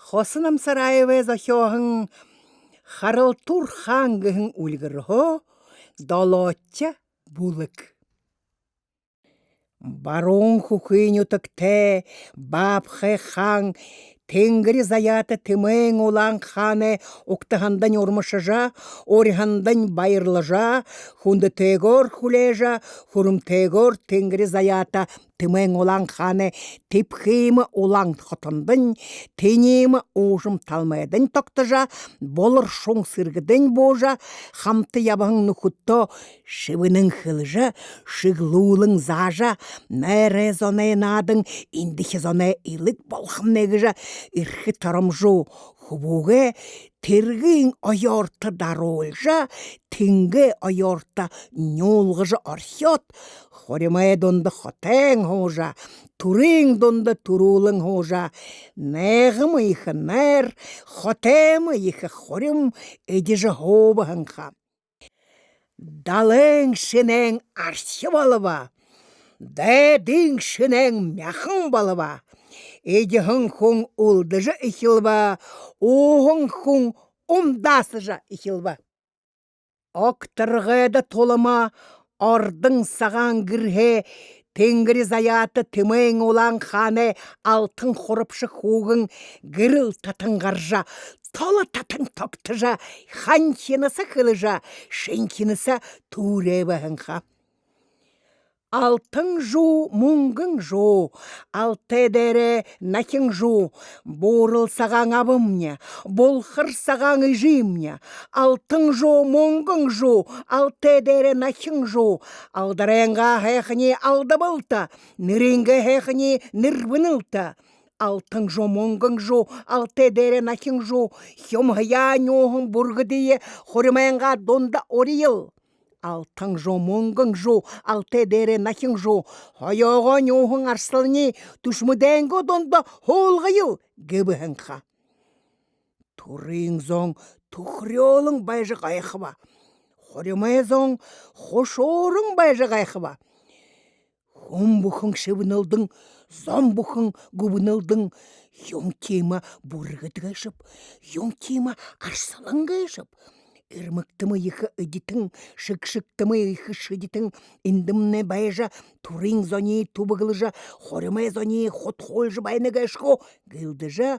Хосынам сараеве захёхын харалтур хангыхын ульгырхо долотча булык. Барон хухыню тыкте бабхе хан тенгри заята тымэн улан хане уктахандан урмышыжа, орихандан байырлыжа, хунды тегор хулежа, хурум тегор тенгри заята тымэн улан хане типхимы улан хотындын, тенемы ужым талмайдын токтыжа, болыр шоң сыргыдын божа, хамты ябаң нухутто шывының хылжа, шыглулың зажа, мәре зоне надың, индихи зоне илік болхым негіжа, ирхи тарамжу хубуге, тергин айорта дарольжа, тинге айорта нёлғыжа архет, хоримай донда хотен хожа, турин донда турулың хожа, нәғымы ихы нәр, хотемы ихы хорим, эдежі хобығынға. Далың шынен аршы балыба, дәдің шынен мяхын балыба, эдіғын хуң улдыжы ихилба, оғын хуң умдасыжа ихилба. Оқтырғыды толыма, ордың саған гірге, тенгірі заята тімең олан хане, алтын хорыпшы хуғын гіріл татын ғаржа, толы татын топтыжа, ханчинысы қылыжа, шенкинысы туребіғынға. Алтын жу, мұңғын жу, алты дәрі нәкін жу, борыл саған абымня, болхыр саған ижимня, алтын жу, мұңғын жу, алты дәрі нәкін жу, алдаренға хәхіне алды болта, ніренге хәхіне нірбінілта. Алтын жу, мұңғын жу, алты дәрі нәкін жу, хемғая нөғын бұрғыдейі, хорымайынға донда орийыл. Алтын жо, мұңғын жо, алты дәрі нәкін жо, хайаға нөғын арсылыне, түшміденгі донда холғайыл гебіғынға. Турың зоң тұқырелің байжы қайқыба, хоримай зоң хошорың байжы қайқыба. Хом бұқың шевінілдің, зом бұқың гүбінілдің, йон кема бұрғыды ғайшып, йон кема арсылың ғайшып. Ирмыктымы ихы ыдитың, шык-шыктымы ихы шыдитың, индімне байжа, турин зони тубығылжа, хоримай зони хот-холжы байны гайшко, гылдыжа,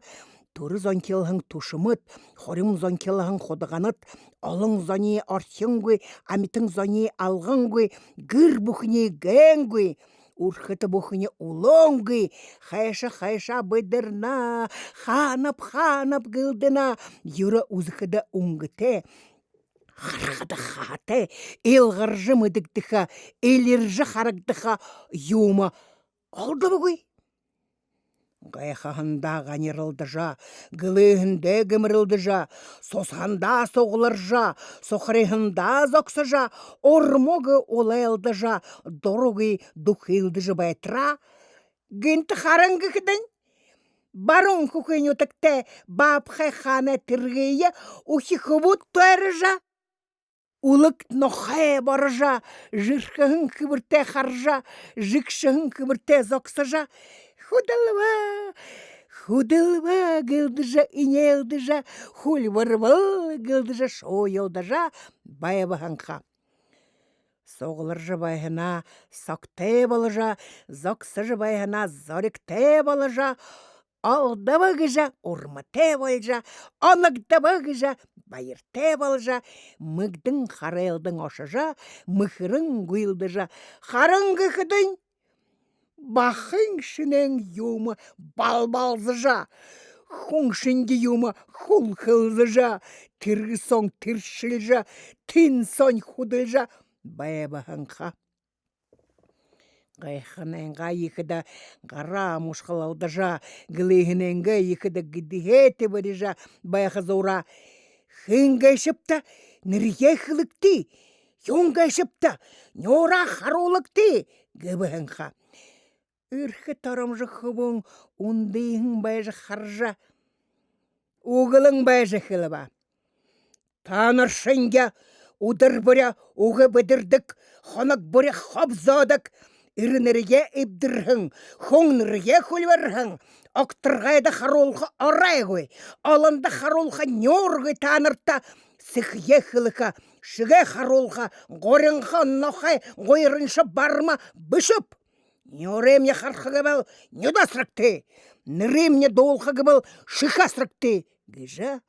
туры зонкелғың тушымыт, хорим зонкелғың ходығаныт, олың зони архингуй, амитың зони алғыңгуй, гыр бұхыне гәңгуй, урхыты бұхыне улоңгуй, хайша быдырна, ханап гылдына, юра узықыда уңгыте, харқады хаты, елғыржы мүдіктіға, еліржі харықтіға юма олды бұғый. Ғайқағында ғанерылдыжа, гілігінде гімірілдіжа, сосғанда соғылыржа, соқырығында зоқсыжа, ормоғы олайлдыжа, дұрығы дұқилдыжы байтыра, гінті қарыңғы кідің. Барон хухыню тікте бабхай хана тіргейі ухи хыбут туарыжа. Улык нохай барыжа, жырқығын кібірте харжа, жықшығын кібірте зоқсыжа. Худылва гылдыжа, инелдыжа, хульварвал гылдыжа, шойылдыжа, байбағанға. Соғылыржы байғына соқте болыжа, зоқсыжы байғына зорикте болыжа, алды бағыжа, урмыте болжа, онықты бағыжа, байырте болжа, мүгдің қарайлдың ошыжа, мүхірің гүйлдыжа, қарыңғы қыдың, бақың шынен юмы балбалзыжа, хуң шынды юмы хул-хылзыжа, тіргі соң тіршілжа, тін соң худылжа, байбағынға. Ғайқыненға екіді ғара мұшқылалдыжа, гілігіненгі екіді гідігеті біріжа, байқы заура. Хыңгайшыпта нірге қылыкты, йоңгайшыпта нөра харолыкты, гібігінға. Үрхі тарамжы қыбың, ұндайың байжы харжа, уғылың байжы қылыба. Таныршынға, удыр бірі уғы бідірдік, хонық бірі хобзадық, Ирнерге ибдірхің, хоңнырге хөлверхің, оқтырғайда харолға орайгой, алында харолға нёргы танырта, сықе хылыка, шыге харолға, горынға нохай, гойрыншы барма бішіп. Нёремне хархығы был, нюдасрыкты, ныремне долхығы был, шықасрыкты. Гыжа,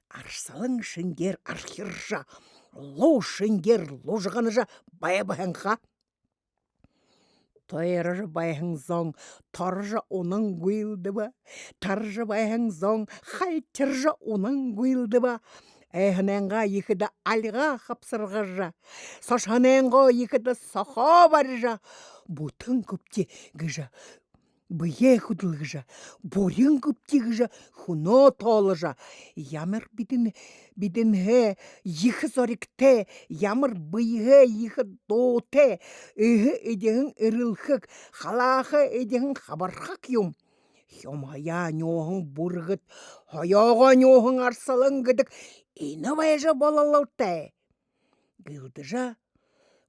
арсалың шынгер архиржа, лоу шынгер ложығаныжа баябахынға. Тойыржы байхың зоң, таржы оның гүйлді ба, таржы байхың зоң, хайтыржы оның гүйлді ба. Әхіненға екіді алға қапсырғыжа, сашаненға екіді саха барыжа. Бұтын көпте гыжа, бүйе құдылғыжа, борын көпте гыжа, хуно толыжа. Ямыр бидін екі зорикте, ямыр бүйе екі доте, үхі едеғін үрілхік, халақы едеғін хабархақ юм. Хомая нёғын бұрғыт, хаяға нёғын арсалын гыдық, ені байжа балалаутай. Гылдыжа,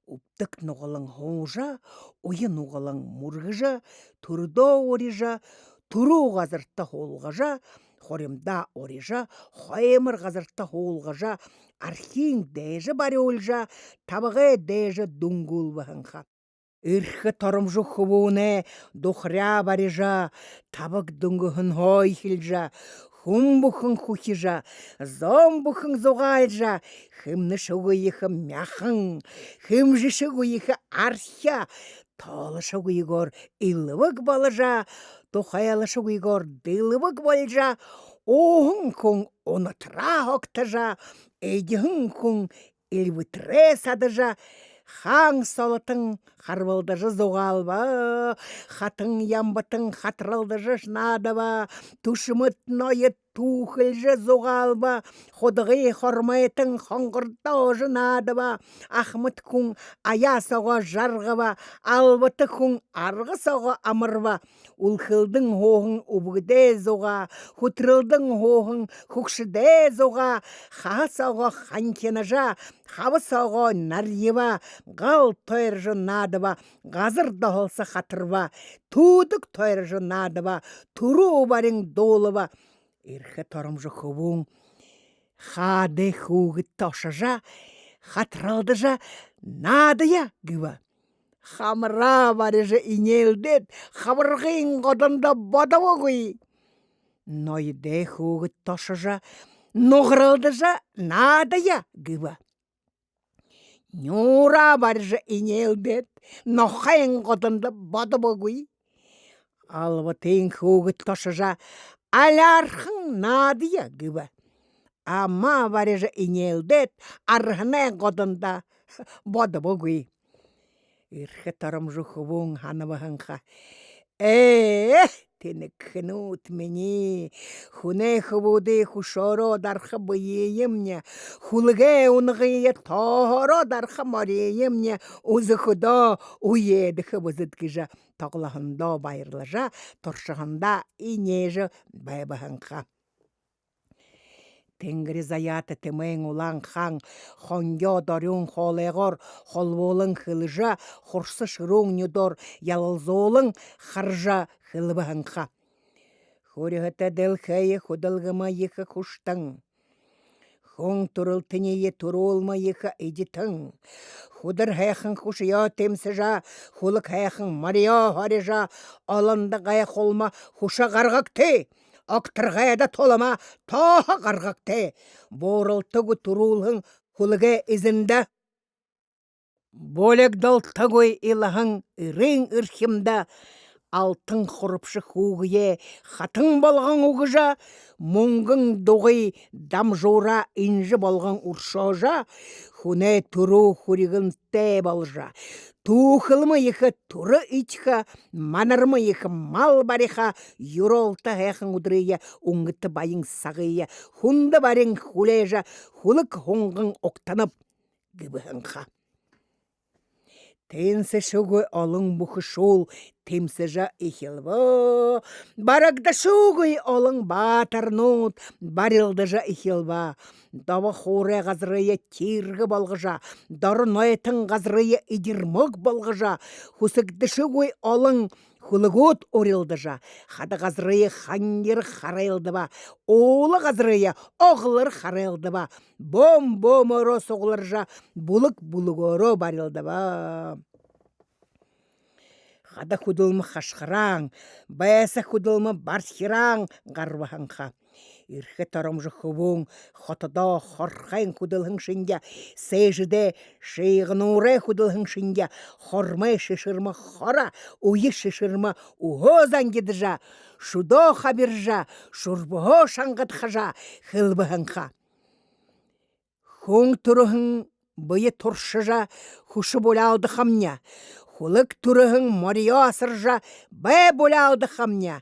ұптық нұғылың хоңжа, ойын нұғылың мұрғыжа, тұрда орижа, тұру ғазыртта холғажа, хоремда орижа, хоймыр ғазыртта холғажа, архин дәжі бары олжа, табығы дәжі дүңгіл бағынға. Ирхы торымжы хубуне духря барижа, табық дүңгіхін хой хилжа, хумбухын хухижа, зомбухын зоғалжа, хымны шугуйықы мяхын, хымжы шугуйықы архя, толы шугуйгор илывық балыжа, тухаялы шугуйгор дылывық болжа, оғын күн онытра хоқтыжа, эйдіхін күн илвітре садыжа, хаң солытың харвалдыжы зоғалба, хатын ямбытың хатыралдыжы жнадыба, тушымыт ноет тухылжы зоғалба, ходығы хормайтың хоңғырдаужы надыба, ахмыт күн ая соға жарғыба, албыты күн арғы соға амырба, ұлқылдың хоғын ұбғыде зоға, хутырылдың хоғын хұқшыде зоға, ха соға ханкенажа, хабы соға нарьеба, ғал тойржы надыба, ғазыр дағылсы қатырба, тудық тойржы надыба, туру барың долыба. Ирхі торымжы хубуң, хады хуғы тошыжа, қатыралдыжа, надыя гыба. Хамыра барыжы инелдет, хабырғын ғодында бадава гүй. Нойды хуғы тошыжа, ноғыралдыжа, надыя гыба. Нюра барыжы инелдет, нохайын ғодында бадава гүй. Албытын хуғы тошыжа, алархын надыя гыба. Ама барыжы инелдет, архына ғодында бадава гүй. Ирхі тарымжы хубуң ханыбығынға. Тені кхнут мені, хуне хубуды хушоро дархы бүйейімне, хулге унғые тоғыро дархы мариейімне, ұзы худа уеді хыбызыдгіжа, тоғылығында байырлыжа, торшығында инежі байбығынға. Тенгри заяты тімең улан хан, хоньо дорюн холегор, холволың хылжа, хорсы шырун нюдор, ялылзолың харжа хылбығынға. Хурығыты ділхайы худылғыма екі хуштың. Хун турыл тінее турулма екі едітің. Худыр хайхын хушия темсіжа, хулық хайхын мария харижа, алында ғайық олма хуша ғарғақты. Ақтырғайда толама таға қарғақты. Борылтығы турулың хулыға ізінде. Болек далтығой илағың үрің үрхімді. Алтын құрыпшы хуғые, хатын болған ұғыжа, мұңғың доғый дамжура инжі болған ұршожа, хуне туру хуригын те болжа. Тухылмы ехі туры итха, манырмы ехі мал бариха, юролта хэхын удрыя, уңгыты байың сағыя, хунды барың хулежа, хулық хуңғын оқтанып гібіхінға. Тенсе шугой олың бұқы шол, темсежа ихилва. Барагда шугой олың батарнут, барилдыжа ихилва. Дава хоре ғазырыя тиргі балғыжа, дары нойтын ғазырыя идирмық балғыжа. Хусыкды шугой олың хулыгот орилдыжа. Хада ғазырыя хангер харайлдыба. Олы ғазырыя оғылыр харайлдыба. Бом-бом оро соғылыржа, булық-булық оро барилдыба. Хада худылмы хашқыраң, баяса худылмы барсхираң ғарваханға. Ирхе тарамжы хубуң, хотада хорхайн худылхың шинге, сейжіде шейғынуре худылхың шинге, хормай шишырмы хора, уйы шишырмы ухо зангидыжа, шудо хабиржа, шурбухо шаңғытхажа, хылбыханға. Хуң тұрыхың бұйы тұршыжа, хушы болауды хамня. Хулык турыхың мория асыржа, бә болауды хамня.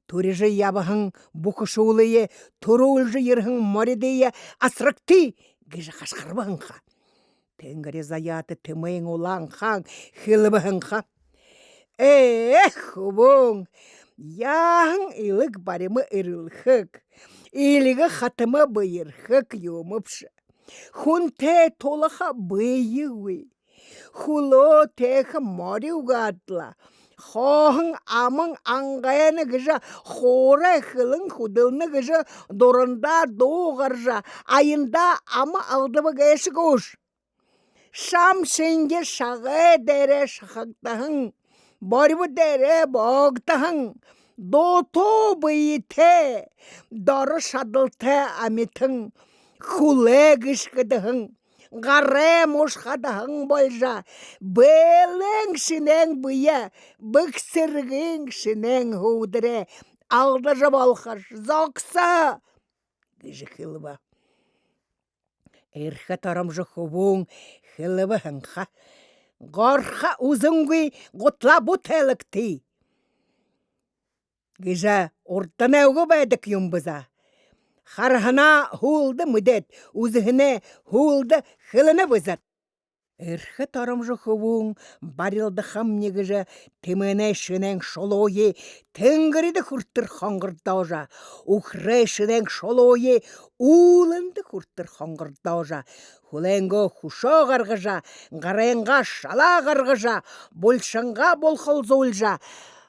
Турыжы ябыхың бұқышулые, турулжы ерхың моридeye асырыкты, гіжі қашқарбығыңға. Тенгірі заяты тымайың олаңқаң, хылыбығыңға. Эх, хубуң, яғың илік барымы ирілхік, илігі хатымы бұйырхік юмыпшы. Хун те толыға бұйығы. Хуло тех мори угатла. Хоғың амың аңғайыны гыжа, хоре хылың худылны гыжа, дорында доғаржа, айында амы алдыбы гәші көш. Шам шенге шағы дәрі шақақтағың, барыбы дәрі бағтағың, дото бұйты, дары шадылты амитың, хуле гышқыдығың. Гарре мошқадағың болжа, бөлің шынен бұя, бүксіргің шынен худыре, алды жабалқаш, зоқса, гіжі хылыба. Әрхі тарамжы хубуң, хылыбы хыңға, ғарха ұзыңғы ғытла бұтелікті. Гіжі ұрттан әугі бәдік юмбыза. Хархана хулды мүдет, үзіхіне хулды хылыны вызат. Әрхі тарымжы хывуң, барилды хамнегіжі, тімене шынен шолойы, тінгіріді хүрттір қаңғырдаужа, ұқры шынен шолойы, улынды хүрттір қаңғырдаужа, хуленгі хұша ғарғыжа, ғарайынға шала ғарғыжа, болшынға болқыл золжа,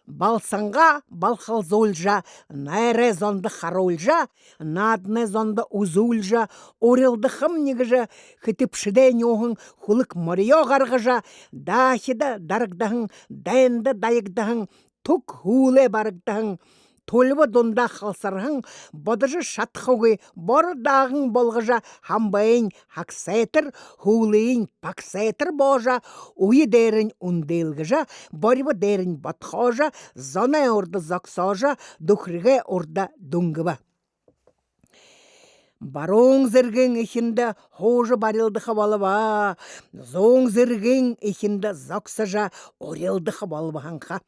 балсанға балқал золжа, найре зонды харолжа, надны зонды узулжа, орелды хымнегіжа, хытыпшыден оғын хулык мория ғарғыжа, дахида дарыгдағын, дайынды дайыгдағын, тук хуле барыгдағын, толыбы донда қалсарғын, бодыжы шатқауғы, бары дағын болғыжа, хамбайын хақсайтыр, хулейін пақсайтыр божа, уйы дәрін үнделгіжа, барыбы дәрін батқажа, зона орды зақсажа, дұқырға орда дүнгіба. Бароң зіргін ехінді хожы барылды қабалыба, зоң зіргін ехінді зақсажа, орелді қабалыбағанға.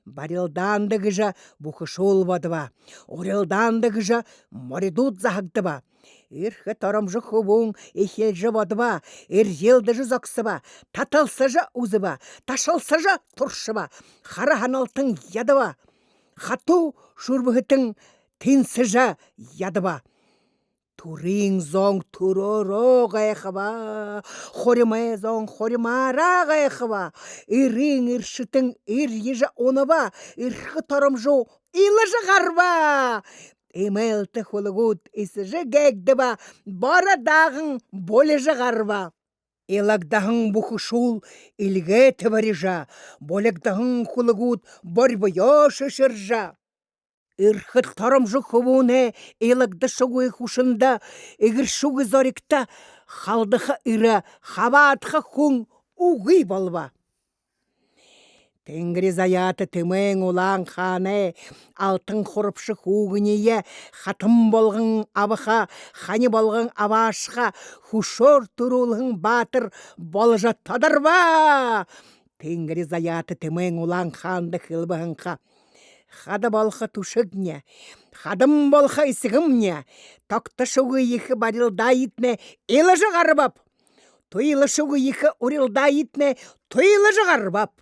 Барилданды гыжа бұқышол бадыба, орелданды гыжа моридут захагдыба. Ирхі тарамжы хубуң ехелжі бадыба, ерзелдіжі зақсыба, татылсыжы ұзыба, ташылсыжы тұршыба, қара ханалтың ядыба, хату шурбығытың тінсіжі ядыба. Турин зоң туроро ғайқыба, хоримай зоң хоримара ғайқыба, ирин иршітің ир ежі оныба, ирхі тарымжу илыжы ғарба. Эмелті хулығуд ісіжі гәгдіба, бара дағың болежі ғарба. Илагдағың бұқышул илге тіварижа, болегдағың хулығуд барбая шышыржа. Ирхыт тарымжы хубуне илыкды шугы хушында, егір шугы зорикта, халдыха ира, хабатха хуң уғы болба. Тенгри заяты тімен улан хане, алтын құрыпшы хуғыние, хатым болғын абыха, хани болғын абашқа, хушор турулғын батыр болжа тадарба. Тенгри заяты тімен улан ханды хылбығынға. Хада болха тушыгне, хадым болха исігімне, тоқты шуғы ехі барил дайытне илыжы ғарыбап. Туйлы шуғы екі урилда итне туйлы жығарбап.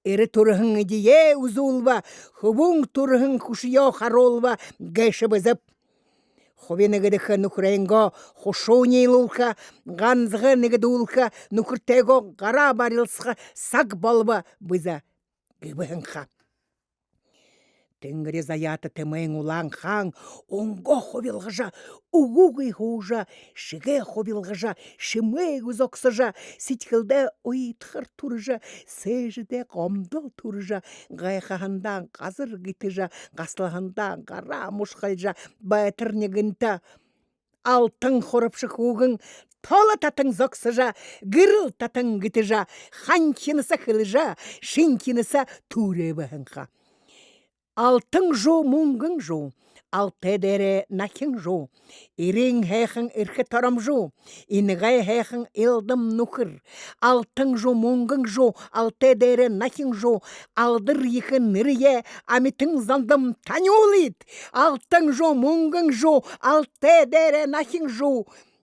Әрі тұрығын идие ұзулба, хубун тұрығын кушио харолба гэші бізіп. Ховенегедіхі нукренго хошунейлулка, ғанзғы негедулка, нукртего ғара барилсқа сак балба біза гібіхінха. Тенгіре заяты тімең улан хаң, онго ховилғыжа, угугый хужа, шіге ховилғыжа, шимей ұзоксыжа, сетькілді ойытқыр тұрыжа, сәжіде қомдыл тұрыжа, ғайқағандан қазыр гітіжа, ғаслағандан ғара мұшқалжа, бәтірнегінті, алтын хорыпшы хуғын, толы татың зоксыжа, гіріл татың гітіжа, ханчинысы қылыжа, шинкинысы туребіхінға. Алтын жо мұңгын жо, алты дәрі нәкін жо, ирің хэйхын ирхі тарам жо, инғай хэйхын илдым нұқыр, алтын жо мұңгын жо, алты дәрі нәкін жо, алдыр екі нірие, амитың зандым тәні олид, алтын жо мұңгын жо, алты дәрі нәкін жо,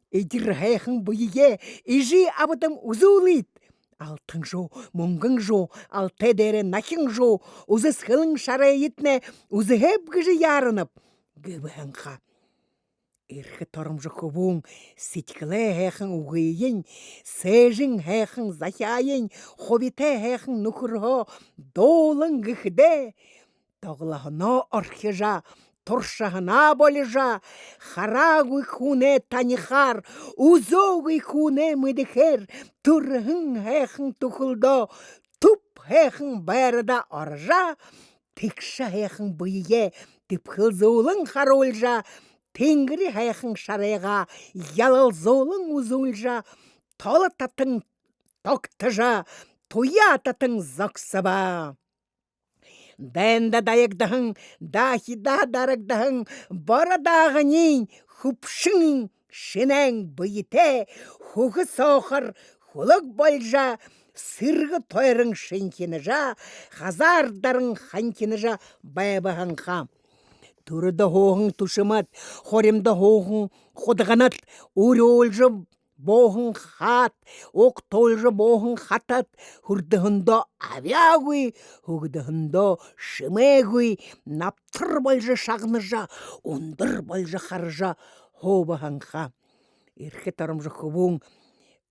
идір хэйхын бұйге, ижи абыдым ұзулид. Алтын жо, мұңгын жо, алты дәрі нәкін жо, ұзы сқылың шары етіне, ұзы хеп гіжі ярынып, гібіхінға. Ирхі тұрымжы құбуң, сеткілі әхін ұғыйын, сәжін әхін захайын, ховите әхін нүкірғо, долын гіхде, тоғылағына орхижа, тұршағына болыжа, харагуй хуне танихар, узогуй хуне мүдіхер, тұрғын әхін тұқылда, туп әхін бәріда аржа, текші әхін бұйге, тіпқыл золын харолжа, тенгірі әхін шарайға, ялыл золын ұзулжа, толы татың тоқтыжа, туя татың зоксыба. Дәнді дайықдығың, дахида дарықдығың, барадағынен, хүпшің, шинәң бұйте, хуғы соқыр, хулық болжа, сырғы тойрың шинкенежа, хазардарың ханкенежа байбағынға. Турыды хоғың тұшымат, хоремді хоғың қодығанат, үрі олжы боғын хат, оқ толжы боғын хатат, хүрдіғында авиагуй, хүгдіғында шымегуй, наптыр болжы шағныжа, ондыр болжы харжа, хобағанға. Ирхі тарымжы құбуң,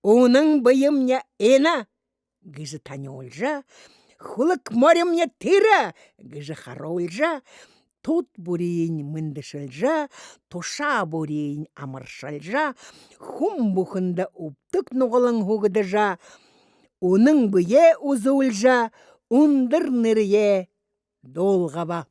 оның бұйымня ена, гізі тәне олжа, хулық морымня тира, гізі хара олжа, тут бурейін міндішілжа, туша бурейін амыршылжа, хум бұхында ұптық нұғылың хуғыдыжа, оның бұе ұзылжа, ұндыр нірие долғаба.